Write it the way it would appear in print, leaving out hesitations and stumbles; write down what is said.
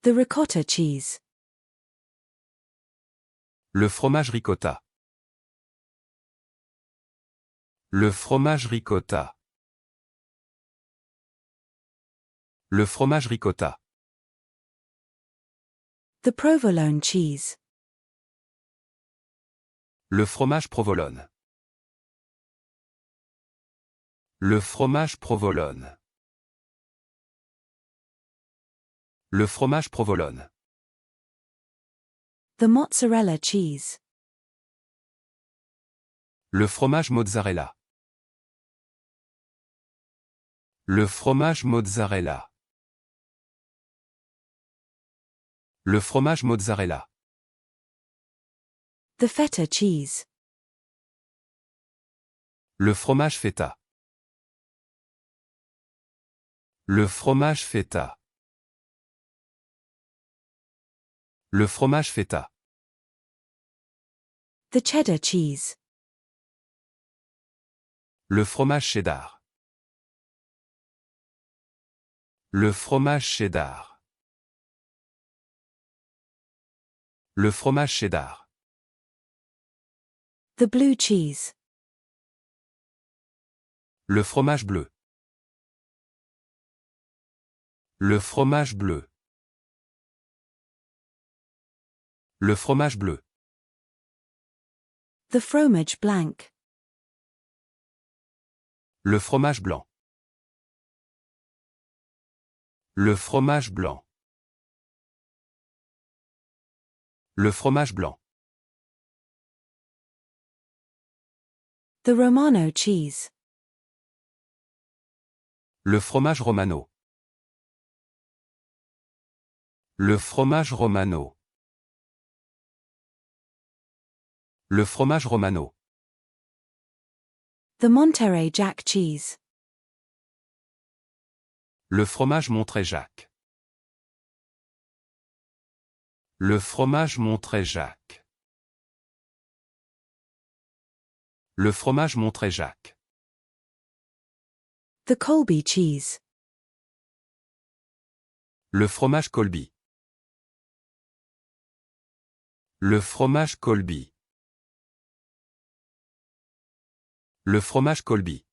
The ricotta cheese. Le fromage ricotta. Le fromage ricotta. Le fromage ricotta. The provolone cheese. Le fromage provolone. Le fromage provolone. Le fromage provolone. The mozzarella cheese. Le fromage mozzarella. Le fromage mozzarella. Le fromage mozzarella. The feta cheese. Le fromage feta. Le fromage feta. Le fromage feta. The cheddar cheese. Le fromage cheddar. Le fromage cheddar. Le fromage cheddar. The blue cheese. Le fromage bleu. Le fromage bleu. Le fromage bleu. The fromage blanc. Le fromage blanc. Le fromage blanc. Le fromage blanc. The Romano cheese. Le fromage romano. Le fromage romano. Le fromage romano. The Monterey Jack cheese. Le fromage Monterey-Jack. Le fromage Monterey-Jack. Le fromage Monterey-Jack. The Colby cheese. Le fromage Colby. Le fromage Colby. Le fromage Colby.